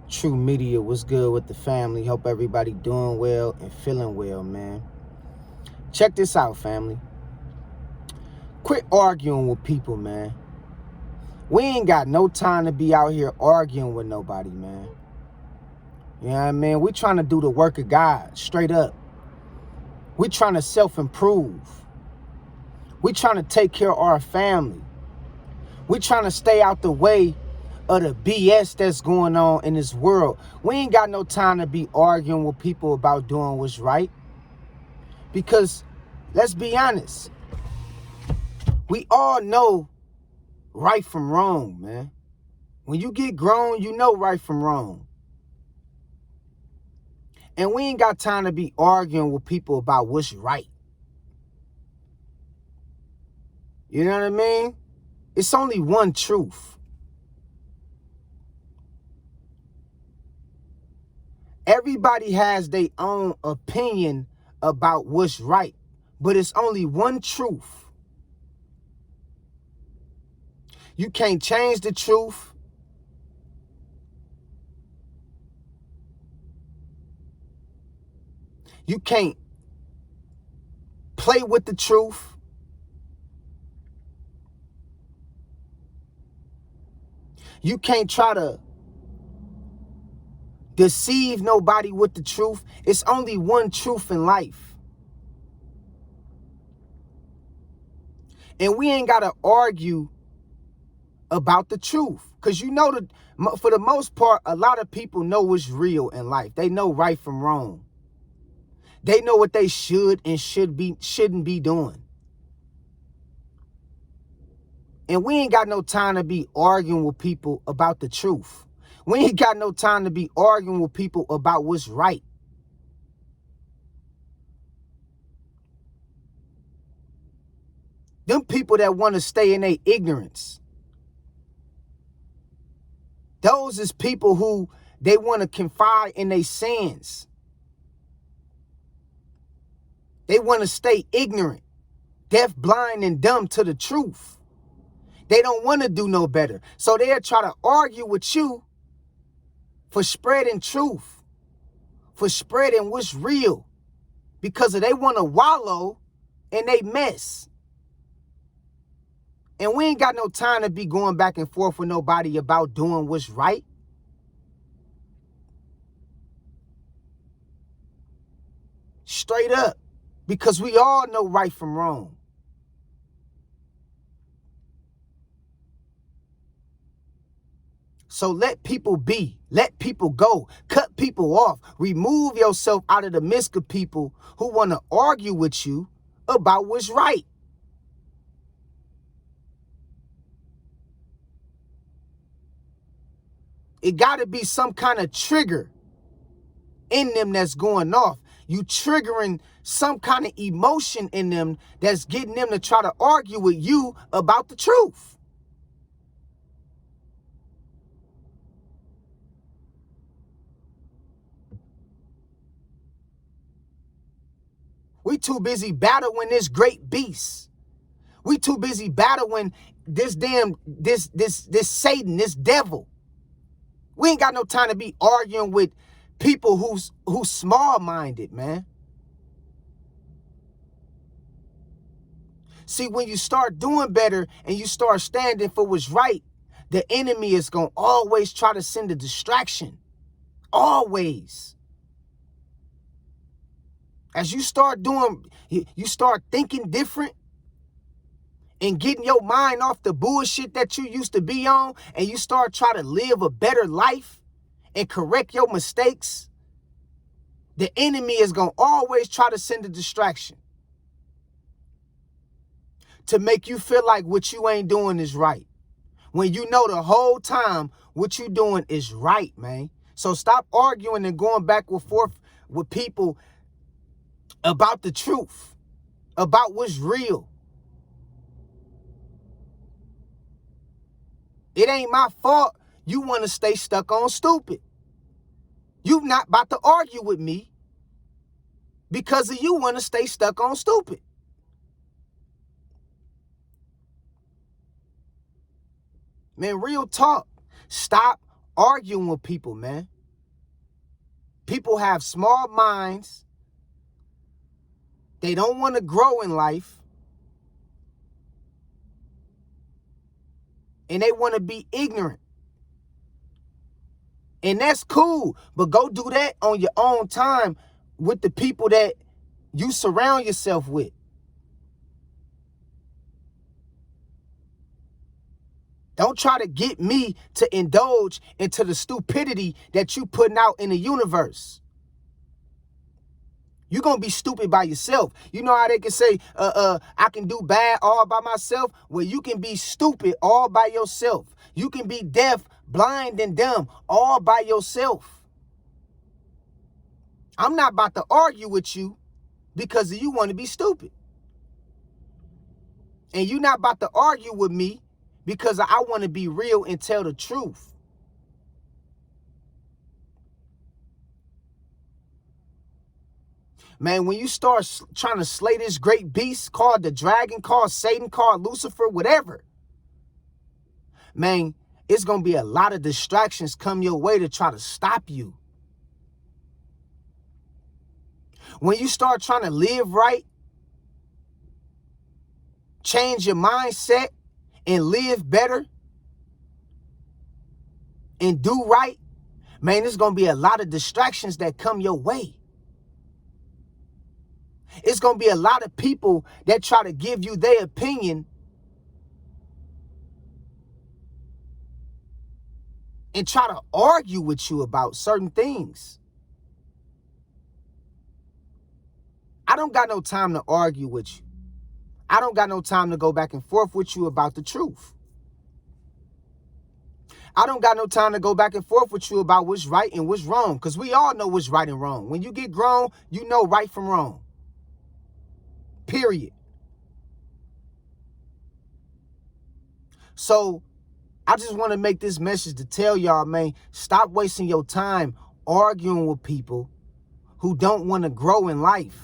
True Media, what's good with the family? Hope everybody doing well and feeling well, man. Check this out, family. Quit arguing with people, man. We ain't got no time to be out here arguing with nobody, man. You know what I mean? We trying to do the work of God, straight up. We trying to self-improve. We trying to take care of our family. We trying to stay out the way of the BS that's going on in this world. We ain't got no time to be arguing with people about doing what's right. Because, let's be honest, we all know right from wrong, man. When you get grown, you know right from wrong. And we ain't got time to be arguing with people about what's right. You know what I mean? It's only one truth. Everybody has their own opinion about what's right, but it's only one truth. You can't change the truth. You can't play with the truth. You can't try to deceive nobody with the truth. It's only one truth in life. And we ain't got to argue about the truth. Because you know, for the most part, a lot of people know what's real in life. They know right from wrong. They know what they should and shouldn't be doing. And we ain't got no time to be arguing with people about the truth. We ain't got no time to be arguing with people about what's right. Them people that want to stay in their ignorance. Those is people who they want to confide in their sins. They want to stay ignorant, deaf, blind, and dumb to the truth. They don't want to do no better. So they'll try to argue with you for spreading truth, for spreading what's real, because they want to wallow in they mess. And we ain't got no time to be going back and forth with nobody about doing what's right. Straight up. Because we all know right from wrong. So let people be. Let people go. Cut people off. Remove yourself out of the midst of people who want to argue with you about what's right. It got to be some kind of trigger in them that's going off. You triggering some kind of emotion in them that's getting them to try to argue with you about the truth. We too busy battling this great beast. We too busy battling this Satan, this devil. We ain't got no time to be arguing with people who's small-minded, man. See, when you start doing better and you start standing for what's right, the enemy is going to always try to send a distraction. Always. As you start you start thinking different and getting your mind off the bullshit that you used to be on, and you start trying to live a better life and correct your mistakes, the enemy is going to always try to send a distraction to make you feel like what you ain't doing is right, when you know the whole time what you doing is right, man. So stop arguing and going back and forth with people about the truth, about what's real. It ain't my fault you want to stay stuck on stupid. You not about to argue with me because of you want to stay stuck on stupid. Man, real talk. Stop arguing with people, man. People have small minds. They don't want to grow in life. And they want to be ignorant. And that's cool. But go do that on your own time with the people that you surround yourself with. Don't try to get me to indulge into the stupidity that you putting out in the universe. You're going to be stupid by yourself. You know how they can say, I can do bad all by myself? Well, you can be stupid all by yourself. You can be deaf, blind, and dumb all by yourself. I'm not about to argue with you because you want to be stupid. And you're not about to argue with me because I want to be real and tell the truth. Man, when you start trying to slay this great beast called the dragon, called Satan, called Lucifer, whatever, man, it's going to be a lot of distractions come your way to try to stop you. When you start trying to live right, change your mindset, and live better, and do right, man, there's going to be a lot of distractions that come your way. It's going to be a lot of people that try to give you their opinion and try to argue with you about certain things. I don't got no time to argue with you. I don't got no time to go back and forth with you about the truth. I don't got no time to go back and forth with you about what's right and what's wrong, because we all know what's right and wrong. When you get grown, you know right from wrong. Period. So I just want to make this message to tell y'all, man, stop wasting your time arguing with people who don't want to grow in life,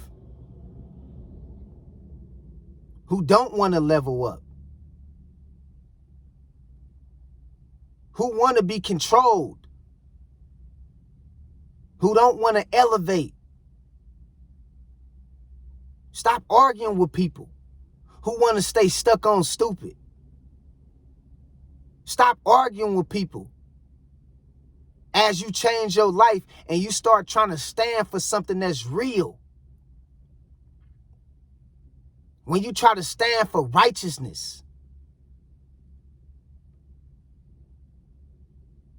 who don't want to level up, who want to be controlled, who don't want to elevate. Stop arguing with people who want to stay stuck on stupid. Stop arguing with people as you change your life and you start trying to stand for something that's real. When you try to stand for righteousness.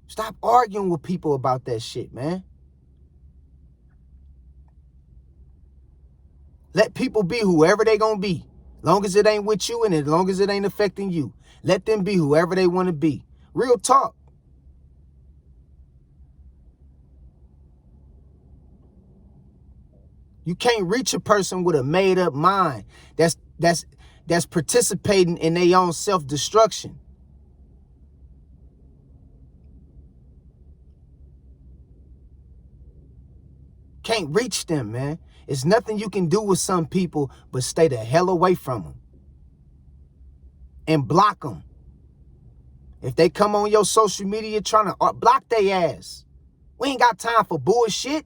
Stop arguing with people about that shit, man. Let people be whoever they gonna be. Long as it ain't with you and as long as it ain't affecting you. Let them be whoever they want to be. Real talk. You can't reach a person with a made up mind that's participating in their own self-destruction. Can't reach them, man. It's nothing you can do with some people but stay the hell away from them. And block them. If they come on your social media trying to block their ass. We ain't got time for bullshit.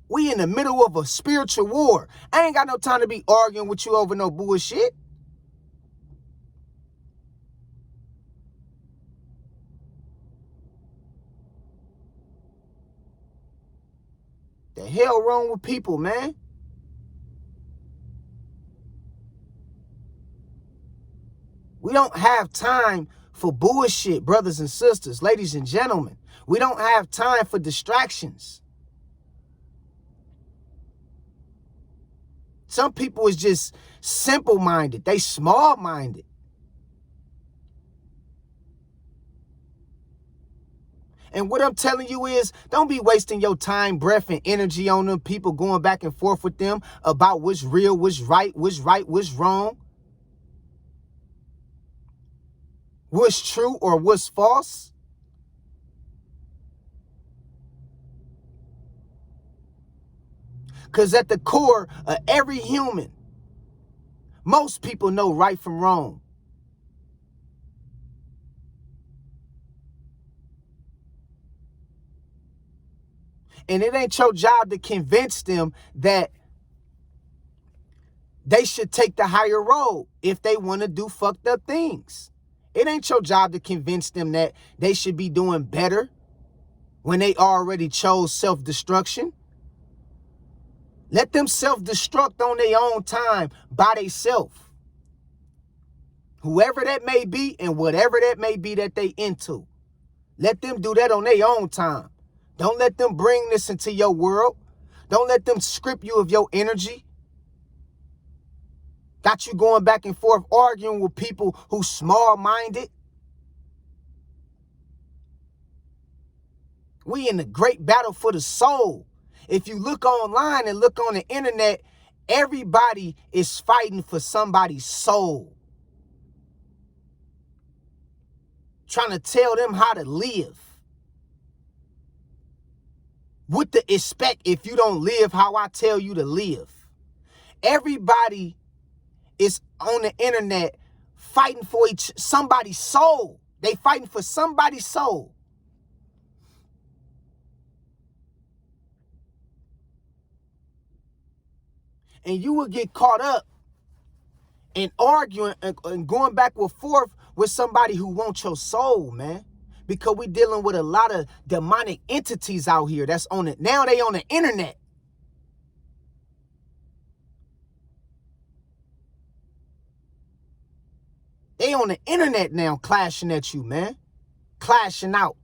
We in the middle of a spiritual war. I ain't got no time to be arguing with you over no bullshit. The hell wrong with people, man? We don't have time for bullshit, brothers and sisters, ladies and gentlemen. We don't have time for distractions. Some people is just simple-minded. They small-minded. And what I'm telling you is, don't be wasting your time, breath, and energy on them people going back and forth with them about what's real, what's right, what's wrong, what's true or what's false. Because at the core of every human, most people know right from wrong. And it ain't your job to convince them that they should take the higher road if they want to do fucked up things. It ain't your job to convince them that they should be doing better when they already chose self-destruction. Let them self-destruct on their own time by themselves. Whoever that may be and whatever that may be that they into. Let them do that on their own time. Don't let them bring this into your world. Don't let them strip you of your energy. Got you going back and forth arguing with people who small-minded. We in the great battle for the soul. If you look online and look on the internet, everybody is fighting for somebody's soul. Trying to tell them how to live. What to expect if you don't live how I tell you to live. Everybody is on the internet fighting for somebody's soul. They fighting for somebody's soul. And you will get caught up in arguing and going back and forth with somebody who wants your soul, man. Because we dealing with a lot of demonic entities out here that's on it. Now they on the internet. They on the internet now clashing at you, man. Clashing out.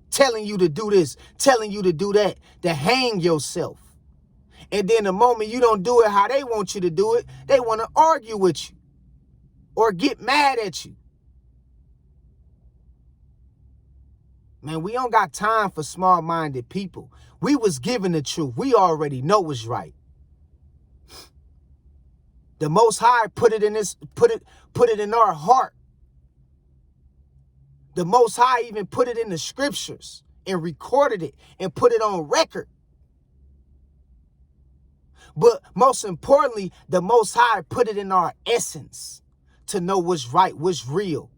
Telling you to do this, telling you to do that, to hang yourself. And then the moment you don't do it how they want you to do it, they want to argue with you or get mad at you. Man, we don't got time for small-minded people. We was given the truth. We already know what's right. The Most High put it in our heart. The Most High even put it in the scriptures and recorded it and put it on record. But most importantly, the Most High put it in our essence to know what's right, what's real.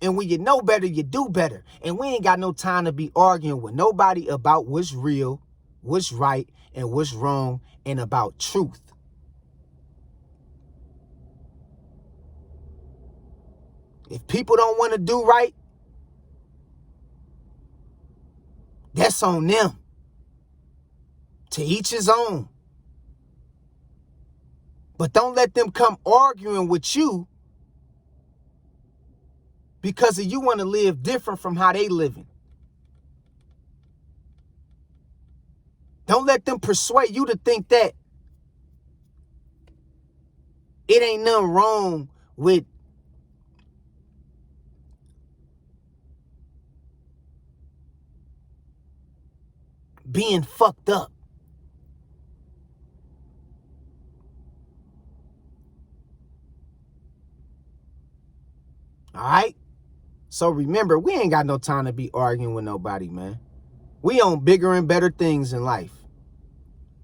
And when you know better, you do better. And we ain't got no time to be arguing with nobody about what's real, what's right, and what's wrong, and about truth. If people don't want to do right, that's on them. To each his own. But don't let them come arguing with you because you want to live different from how they living. Don't let them persuade you to think that it ain't nothing wrong with being fucked up. All right? So remember, we ain't got no time to be arguing with nobody, man. We on bigger and better things in life.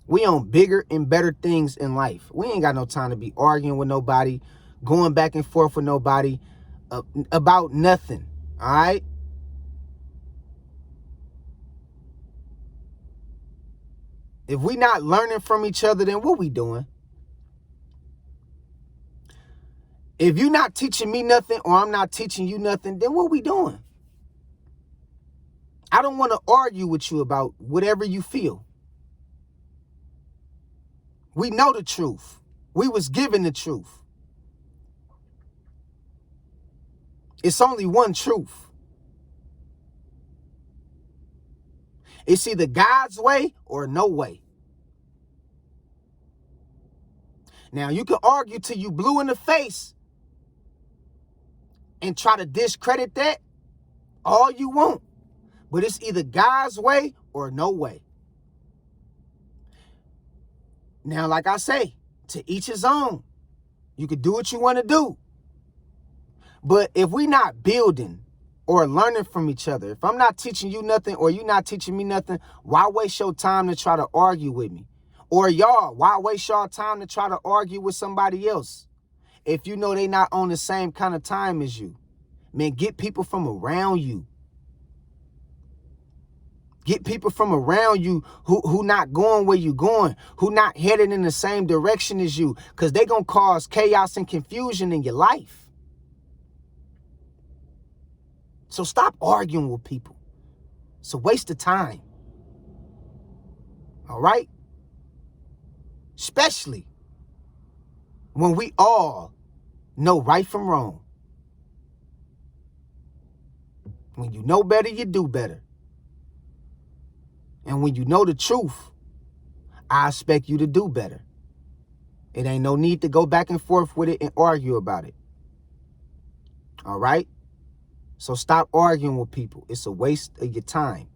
We on bigger and better things in life. We ain't got no time to be arguing with nobody, going back and forth with nobody about nothing. All right? If we not learning from each other, then what we doing? If you're not teaching me nothing or I'm not teaching you nothing, then what we doing? I don't want to argue with you about whatever you feel. We know the truth. We was given the truth. It's only one truth. It's either God's way or no way. Now, you can argue till you blue in the face and try to discredit that all you want. But it's either God's way or no way. Now, like I say, to each his own. You can do what you want to do. But if we not building or learning from each other, if I'm not teaching you nothing or you not teaching me nothing, why waste your time to try to argue with me? Or y'all, why waste y'all time to try to argue with somebody else if you know they not on the same kind of time as you? Man, get people from around you. Get people from around you who not going where you going, who not headed in the same direction as you, because they going to cause chaos and confusion in your life. So stop arguing with people. It's a waste of time. All right? Especially when we all know right from wrong. When you know better, you do better. And when you know the truth, I expect you to do better. It ain't no need to go back and forth with it and argue about it. All right? So stop arguing with people. It's a waste of your time.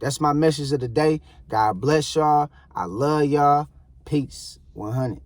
That's my message of the day. God bless y'all. I love y'all. Peace. 100.